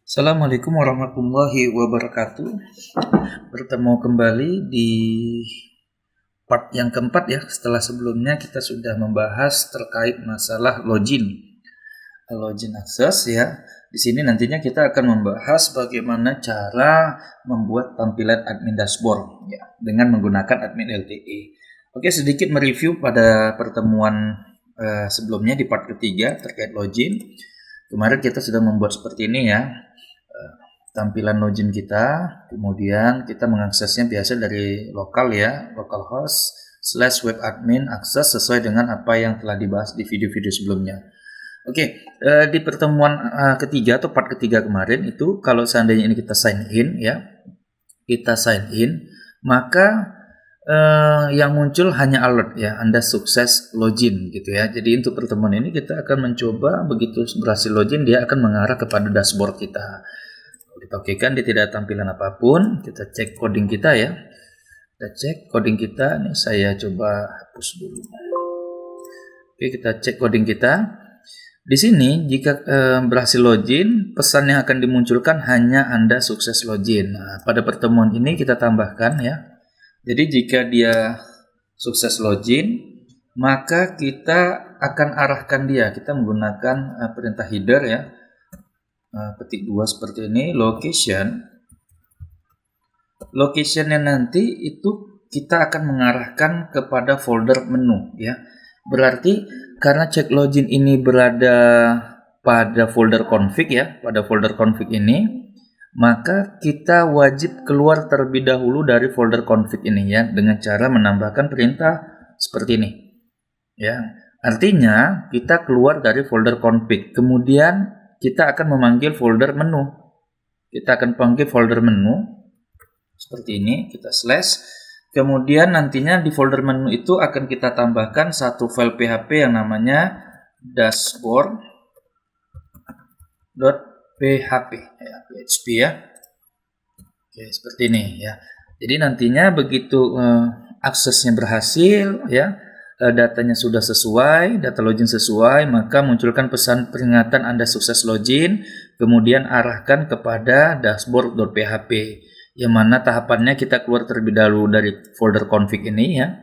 Assalamualaikum warahmatullahi wabarakatuh. Bertemu kembali di part yang keempat ya. Setelah sebelumnya kita sudah membahas terkait masalah login access ya. Di sini nantinya kita akan membahas bagaimana cara membuat tampilan admin dashboard ya dengan menggunakan admin LTE. Oke, sedikit mereview pada pertemuan sebelumnya di part ketiga terkait login. Kemarin kita sudah membuat seperti ini ya. Tampilan login kita, kemudian kita mengaksesnya biasa dari lokal ya, localhost /web admin akses sesuai dengan apa yang telah dibahas di video-video sebelumnya. Oke, di pertemuan ketiga atau part ketiga kemarin itu kalau seandainya ini kita sign in ya, maka yang muncul hanya alert ya, Anda sukses login gitu ya. Jadi untuk pertemuan ini kita akan mencoba begitu berhasil login dia akan mengarah kepada dashboard kita. Kita okekan, dia tidak tampilan apapun. Kita cek coding kita ya. Kita cek coding kita. Ini saya coba hapus dulu. Oke, kita cek coding kita. Di sini jika berhasil login, pesan yang akan dimunculkan hanya Anda sukses login. Nah, pada pertemuan ini kita tambahkan ya. Jadi jika dia sukses login, maka kita akan arahkan dia. Kita menggunakan perintah header ya. Petik 2 seperti ini, locationnya nanti itu kita akan mengarahkan kepada folder menu ya. Berarti karena check login ini berada pada folder config ya, pada folder config ini, maka kita wajib keluar terlebih dahulu dari folder config ini ya, dengan cara menambahkan perintah seperti ini ya. Artinya kita keluar dari folder config, kemudian kita akan memanggil folder menu. Kita akan panggil folder menu seperti ini, kita slash. Kemudian nantinya di folder menu itu akan kita tambahkan satu file PHP yang namanya dashboard.php ya, PHP ya. Oke, seperti ini ya. Jadi nantinya begitu aksesnya berhasil ya, datanya sudah sesuai, data login sesuai, maka munculkan pesan peringatan Anda sukses login, kemudian arahkan kepada dashboard.php, yang mana tahapannya kita keluar terlebih dahulu dari folder config ini ya.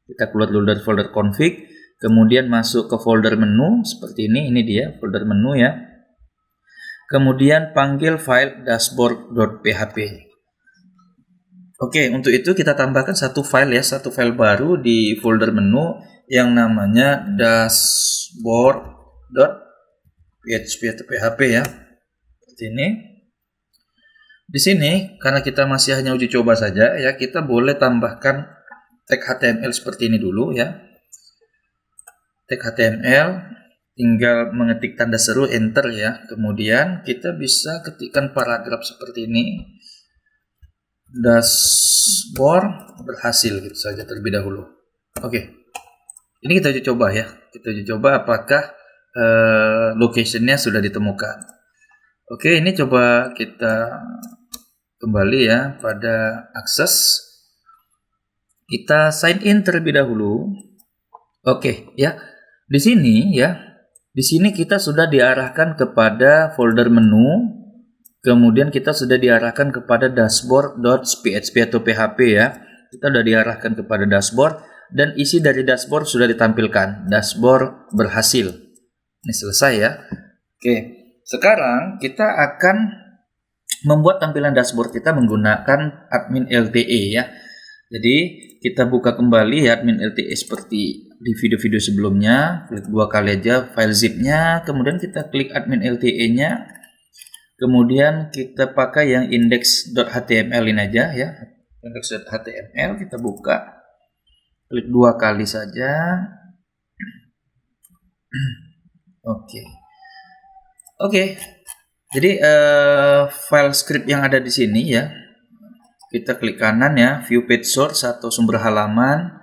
Kita keluar dulu dari folder config, kemudian masuk ke folder menu seperti ini dia folder menu ya. Kemudian panggil file dashboard.php. Oke, untuk itu kita tambahkan satu file ya, satu file baru di folder menu yang namanya dashboard.php atau PHP ya. Seperti ini. Di sini karena kita masih hanya uji coba saja ya, kita boleh tambahkan tag HTML seperti ini dulu ya. Tag HTML, tinggal mengetik tanda seru enter ya. Kemudian kita bisa ketikkan paragraf seperti ini. Dashboard berhasil gitu saja terlebih dahulu. Oke, ini kita uji coba ya. Kita uji coba apakah locationnya sudah ditemukan. Oke, ini coba kita kembali ya pada akses. Kita sign in terlebih dahulu. Oke ya, di sini kita sudah diarahkan kepada folder menu. Kemudian kita sudah diarahkan kepada dashboard.php atau PHP ya. Kita sudah diarahkan kepada dashboard dan isi dari dashboard sudah ditampilkan. Dashboard berhasil. Ini selesai ya. Oke, sekarang kita akan membuat tampilan dashboard kita menggunakan admin LTE ya. Jadi kita buka kembali ya admin LTE seperti di video-video sebelumnya. Klik 2 kali aja file zipnya, kemudian kita klik admin LTE-nya. Kemudian kita pakai yang index.html ini aja ya. Index.html kita buka. Klik 2 kali saja. Oke. Jadi file script yang ada di sini ya. Kita klik kanan ya, view page source atau sumber halaman.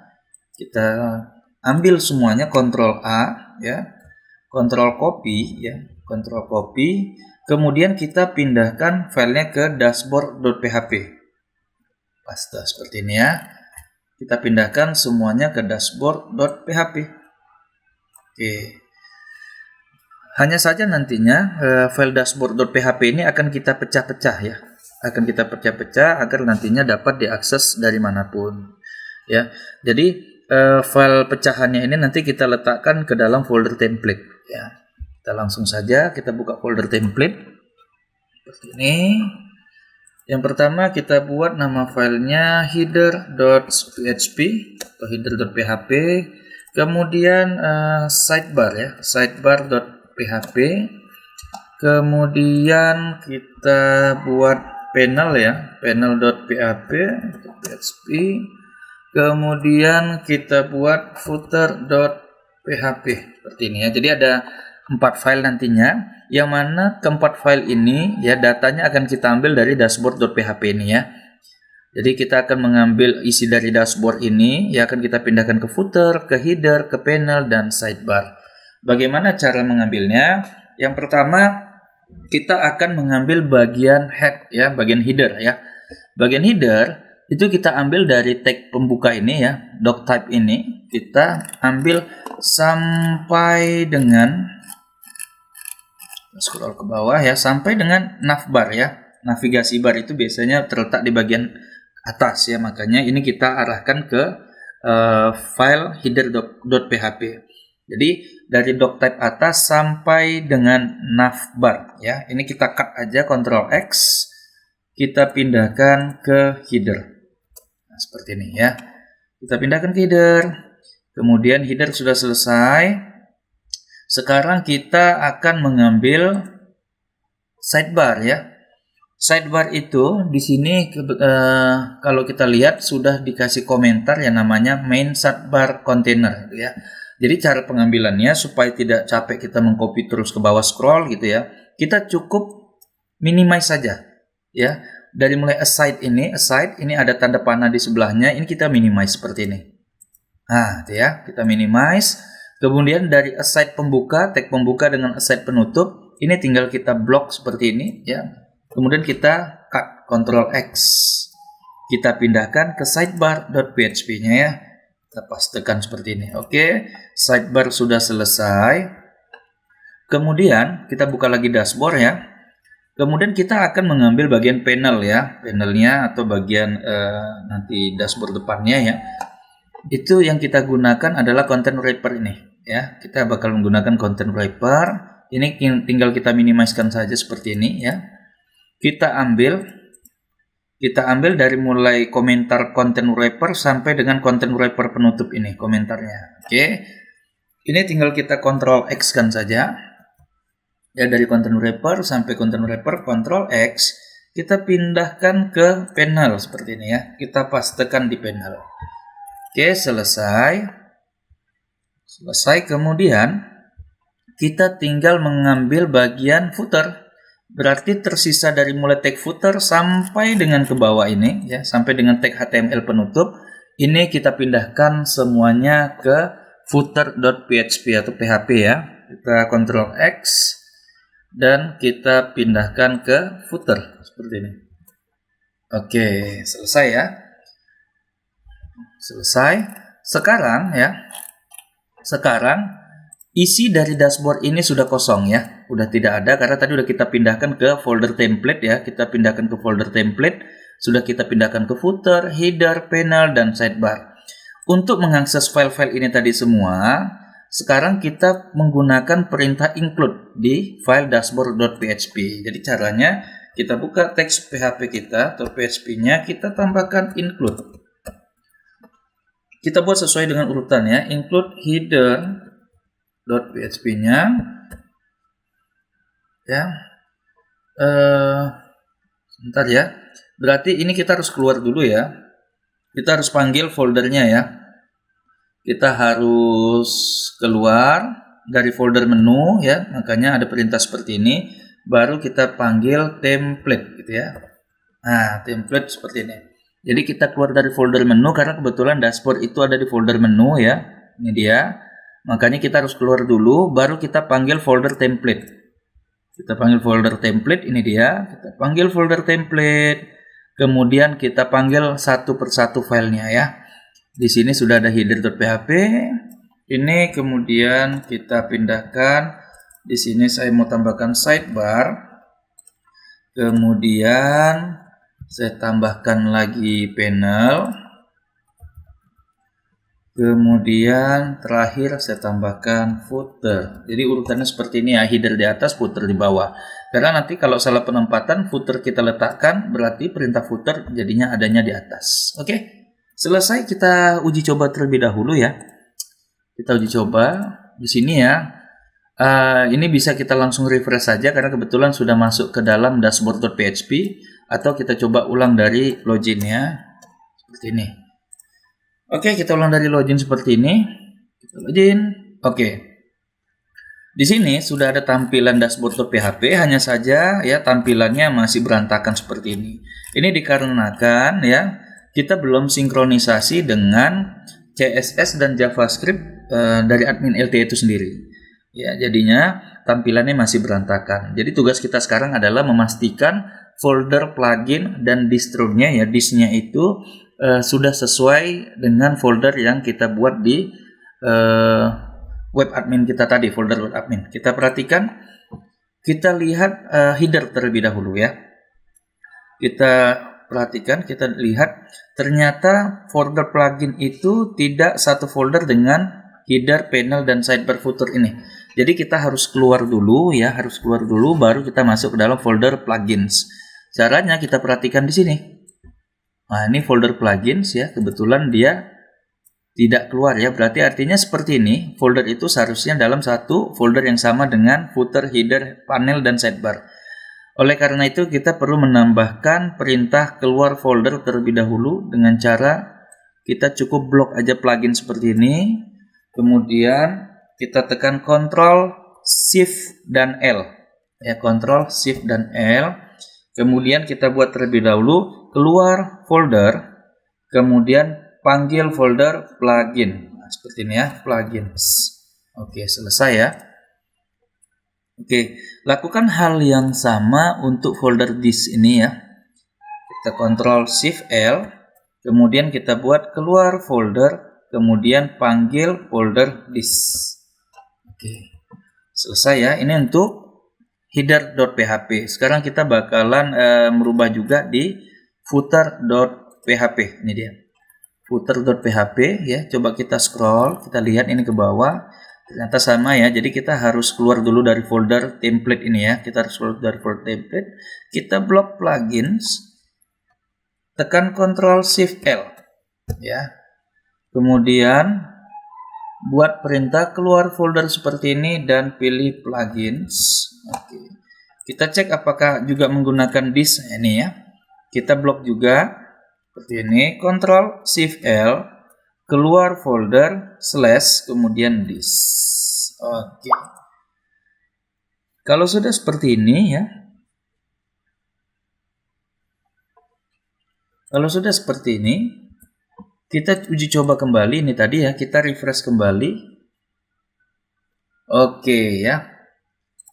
Kita ambil semuanya, Ctrl A ya. Ctrl copy ya, Ctrl copy. Kemudian kita pindahkan filenya ke dashboard.php. Paste seperti ini ya. Kita pindahkan semuanya ke dashboard.php. Oke. Hanya saja nantinya file dashboard.php ini akan kita pecah-pecah ya. Akan kita pecah-pecah agar nantinya dapat diakses dari manapun. Ya. Jadi file pecahannya ini nanti kita letakkan ke dalam folder template ya. Kita langsung saja kita buka folder template seperti ini. Yang pertama kita buat nama filenya header.php atau header.php. Kemudian sidebar ya, sidebar.php. Kemudian kita buat panel ya, panel.php. Kemudian kita buat footer.php seperti ini ya. Jadi ada 4 file nantinya, yang mana keempat file ini ya datanya akan kita ambil dari dashboard.php ini ya. Jadi kita akan mengambil isi dari dashboard ini, ya akan kita pindahkan ke footer, ke header, ke panel, dan sidebar. Bagaimana cara mengambilnya? Yang pertama, kita akan mengambil bagian head, ya, bagian header, ya. Bagian header itu kita ambil dari tag pembuka ini, ya, doc type ini. Kita ambil sampai dengan, scroll ke bawah, ya, sampai dengan navbar, ya. Navigasi bar itu biasanya terletak di bagian atas ya, makanya ini kita arahkan ke file header.php. Jadi dari doc type atas sampai dengan navbar ya. Ini kita cut aja, Ctrl X, kita pindahkan ke header. Nah, seperti ini ya. Kita pindahkan ke header. Kemudian header sudah selesai. Sekarang kita akan mengambil sidebar ya. Sidebar itu di sini kalau kita lihat sudah dikasih komentar yang namanya main sidebar container gitu ya. Jadi cara pengambilannya supaya tidak capek kita mengcopy terus ke bawah scroll gitu ya. Kita cukup minimize saja ya. Dari mulai aside ini ada tanda panah di sebelahnya, ini kita minimize seperti ini. Nah, itu ya, kita minimize. Kemudian dari aside pembuka, tag pembuka dengan aside penutup, ini tinggal kita blok seperti ini ya. Kemudian kita cut, Ctrl X. Kita pindahkan ke sidebar.php-nya ya. Kita pastekan seperti ini. Oke, sidebar sudah selesai. Kemudian kita buka lagi dashboard ya. Kemudian kita akan mengambil bagian panel ya. Panelnya atau bagian nanti dashboard depannya ya. Itu yang kita gunakan adalah content wrapper ini ya. Kita bakal menggunakan content wrapper. Ini tinggal kita minimizekan saja seperti ini ya. Kita ambil dari mulai komentar content wrapper sampai dengan content wrapper penutup ini komentarnya. Oke. Ini tinggal kita Ctrl X kan saja. Ya, dari content wrapper sampai content wrapper, Ctrl X, kita pindahkan ke panel seperti ini ya. Kita pastekan di panel. Oke, selesai. Selesai, kemudian kita tinggal mengambil bagian footer. Berarti tersisa dari mulai tag footer sampai dengan ke bawah ini ya, sampai dengan tag HTML penutup. Ini kita pindahkan semuanya ke footer.php atau PHP ya. Kita Ctrl X dan kita pindahkan ke footer seperti ini. Oke, selesai ya. Selesai. Sekarang isi dari dashboard ini sudah kosong ya, udah tidak ada karena tadi udah kita pindahkan ke folder template ya. Kita pindahkan ke folder template, sudah kita pindahkan ke footer, header, panel, dan sidebar. Untuk mengakses file-file ini tadi semua, sekarang kita menggunakan perintah include di file dashboard.php. Jadi caranya kita buka teks PHP kita atau PHP-nya, kita tambahkan include. Kita buat sesuai dengan urutan ya, include header.php-nya ya. Sebentar ya. Berarti ini kita harus keluar dulu ya. Kita harus panggil foldernya ya. Kita harus keluar dari folder menu ya. Makanya ada perintah seperti ini. Baru kita panggil template gitu ya. Nah, template seperti ini. Jadi kita keluar dari folder menu karena kebetulan dashboard itu ada di folder menu ya. Ini dia. Makanya kita harus keluar dulu, baru kita panggil folder template. Kita panggil folder template, ini dia. Kita panggil folder template. Kemudian kita panggil satu persatu filenya ya. Di sini sudah ada header.php. Ini kemudian kita pindahkan Di sini saya mau tambahkan sidebar. Kemudian saya tambahkan lagi panel. Kemudian terakhir saya tambahkan footer. Jadi urutannya seperti ini ya, header di atas, footer di bawah. Karena nanti kalau salah penempatan, footer kita letakkan, berarti perintah footer jadinya adanya di atas. Oke, selesai, kita uji coba terlebih dahulu ya. Kita uji coba di sini ya. Ini bisa kita langsung refresh saja karena kebetulan sudah masuk ke dalam dashboard.php, atau kita coba ulang dari login ya. Seperti ini. Oke, kita ulang dari login seperti ini. Kita login. Oke. Di sini sudah ada tampilan dashboard.php, hanya saja ya tampilannya masih berantakan seperti ini. Ini dikarenakan ya kita belum sinkronisasi dengan CSS dan JavaScript dari admin LT itu sendiri. Ya, jadinya tampilannya masih berantakan. Jadi tugas kita sekarang adalah memastikan folder plugin dan distro-nya ya, disk-nya itu sudah sesuai dengan folder yang kita buat di web admin kita tadi, folder web admin. Kita perhatikan, kita lihat header terlebih dahulu ya. Kita perhatikan, kita lihat ternyata folder plugin itu tidak satu folder dengan header, panel, dan sidebar footer ini. Jadi kita harus keluar dulu ya, baru kita masuk ke dalam folder plugins. Caranya kita perhatikan di sini. Nah, ini folder plugins ya, kebetulan dia tidak keluar ya, berarti artinya seperti ini, folder itu seharusnya dalam satu folder yang sama dengan footer, header, panel, dan sidebar. Oleh karena itu kita perlu menambahkan perintah keluar folder terlebih dahulu dengan cara kita cukup blok aja plugin seperti ini, kemudian kita tekan Ctrl, Shift, dan L ya, Ctrl, Shift, dan L. Kemudian kita buat terlebih dahulu keluar folder, kemudian panggil folder plugin. Nah, seperti ini ya, plugins. Oke, selesai ya. Oke, lakukan hal yang sama untuk folder disk ini ya. Kita Ctrl Shift L, kemudian kita buat keluar folder, kemudian panggil folder disk. Oke, selesai ya. Ini untuk header.php. Sekarang kita bakalan merubah juga di footer.php. Ini dia, footer.php ya. Coba kita scroll, kita lihat ini ke bawah. Ternyata sama ya. Jadi kita harus keluar dulu dari folder template ini ya. Kita harus keluar dari folder template. Kita blok plugins. Tekan Ctrl Shift L ya. Kemudian buat perintah keluar folder seperti ini dan pilih plugins. Oke. Kita cek apakah juga menggunakan disk ini ya. Kita blok juga seperti ini, Ctrl Shift L, keluar folder / kemudian disk. Oke. Kalau sudah seperti ini ya. Kalau sudah seperti ini, kita uji coba kembali ini tadi ya, kita refresh kembali. Oke ya.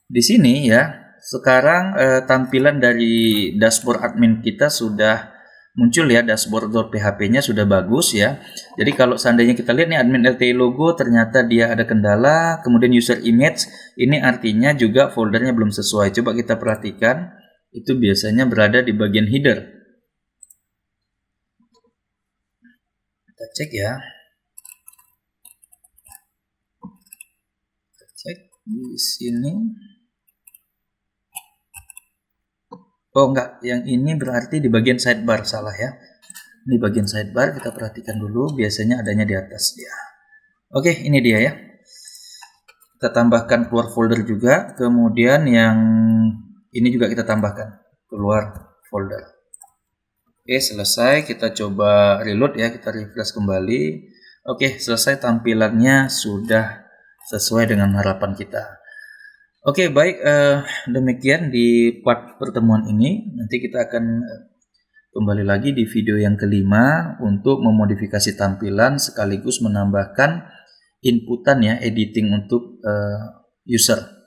Di sini ya, sekarang tampilan dari dashboard admin kita sudah muncul ya, dashboard.php-nya sudah bagus ya. Jadi kalau seandainya kita lihat nih admin LTI logo ternyata dia ada kendala, kemudian user image, ini artinya juga foldernya belum sesuai. Coba kita perhatikan, itu biasanya berada di bagian header. Kita cek ya. Kita cek di sini. Oh enggak, yang ini berarti di bagian sidebar, salah ya. Ini bagian sidebar, kita perhatikan dulu, biasanya adanya di atas dia. Oke, ini dia ya. Kita tambahkan keluar folder juga, kemudian yang ini juga kita tambahkan keluar folder. Oke, selesai. Kita coba reload ya, kita refresh kembali. Oke, selesai, tampilannya sudah sesuai dengan harapan kita. Oke, baik, demikian di part pertemuan ini. Nanti kita akan kembali lagi di video yang kelima untuk memodifikasi tampilan sekaligus menambahkan inputan ya, editing untuk user.